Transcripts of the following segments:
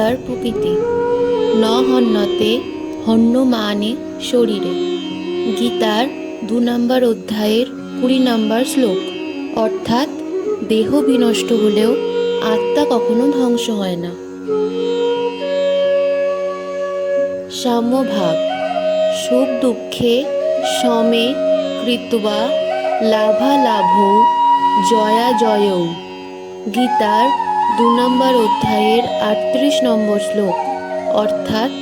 গীতার প্রকৃতি। ন হন্যতে হন্যমানে শরীরে। গীতার 2 নম্বর অধ্যায়ের 20 নম্বর শ্লোক। অর্থাৎ দেহ বিনষ্ট হলেও আত্মা কখনো ধ্বংস হয় না। সাম্যভাব। সুখ দুঃখে সমে কৃত্বা লাভালাভৌ জয়াজয়ৌ। গীতার 2 নম্বর অধ্যায়ের 38 নম্বর শ্লোক। অর্থাৎ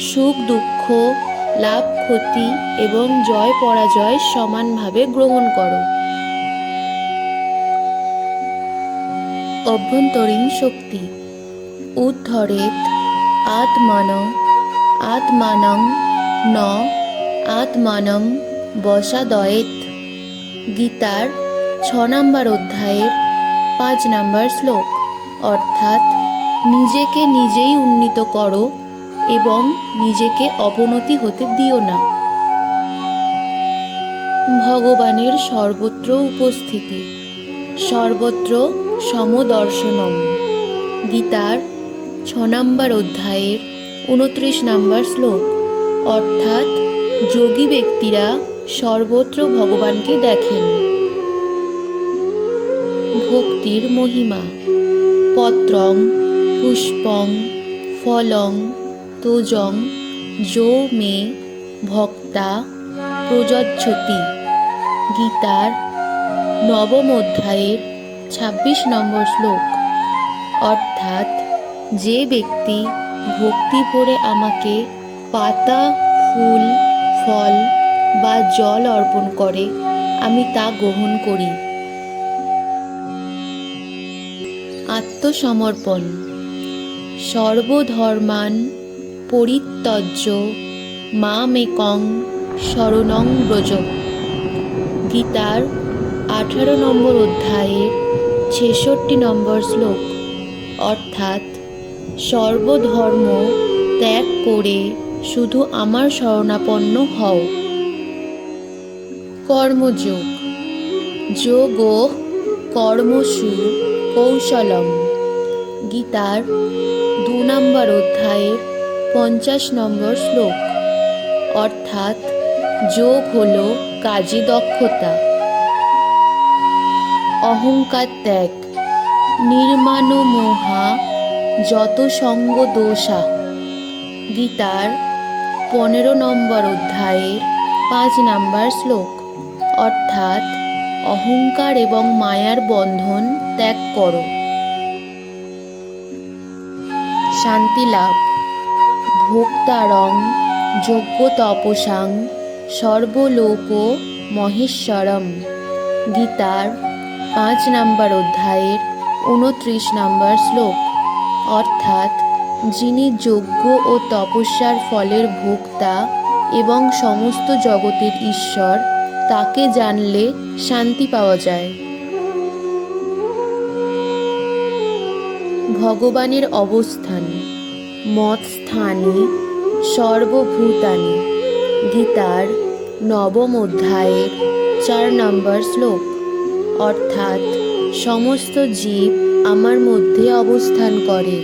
সুখ দুঃখ, লাভ ক্ষতি এবং জয় পরাজয় সমানভাবে গ্রহণ করো। অভ্যন্তরীণ শক্তি। উদ্ধরেৎ আত্মানং ন আত্মানং বশাদয়েৎ। গীতার 6 নম্বর অধ্যায়ের 5 নম্বর শ্লোক। অর্থাৎ নিজেকে নিজেই উন্নীত করো এবং নিজেকে অবনতি হতে দিও না। ভগবানের সর্বত্র উপস্থিতি। সর্বত্র সমদর্শনম। গীতার 6 নম্বর অধ্যায়ের 29 নম্বর শ্লোক। অর্থাৎ যোগী ব্যক্তিরা সর্বত্র ভগবানকে দেখেন। ভক্তির মহিমা। পত্রং পুষ্পং ফলং তোজং যো মে ভক্তা প্রযচ্ছতি। গীতার 9ম অধ্যায়ের 26 নম্বর শ্লোক। অর্থাৎ যে ব্যক্তি ভক্তি ভরে আমাকে পাতা, ফুল, ফল বা জল অর্পণ করে আমি তা গ্রহণ করি। আত্মসমর্পণ। সর্বধর্মান পরিত্যজ্য মামেকং শরণং ব্রজ। গীতার 18 নম্বর অধ্যায়ের 66 নম্বর শ্লোক। অর্থাৎ সর্বধর্ম ত্যাগ করে শুধু আমার শরণাপন্ন হও। কর্মযোগ। যোগো কর্মসু কৌশলম। গীতার 2 নম্বর অধ্যায়ের 50 নম্বর শ্লোক। অর্থাৎ যোগ হল কাজে দক্ষতা। অহংকার ত্যাগ। নির্মাণমোহা যত সঙ্গ দোষা। গীতার 15 নম্বর অধ্যায়ের 5 নম্বর শ্লোক। অর্থাৎ অহংকার এবং মায়ার বন্ধন ত্যাগ করো। শান্তি লাভ। ভোক্তারং যজ্ঞ তপসাং সর্বলোক মহেশ্বরম। গীতার 5 নম্বর অধ্যায়ের 29 নম্বর শ্লোক। অর্থাৎ যিনি যজ্ঞ ও তপস্যার ফলের ভোক্তা এবং সমস্ত জগতের ঈশ্বর, তাকে জানলে শান্তি পাওয়া যায়। ভগবানের অবস্থান। মৎস্থানে সর্বভূতানি। গীতার 9ম অধ্যায়ের 4 নম্বর শ্লোক। অর্থাৎ সমস্ত জীব আমার মধ্যে অবস্থান করে।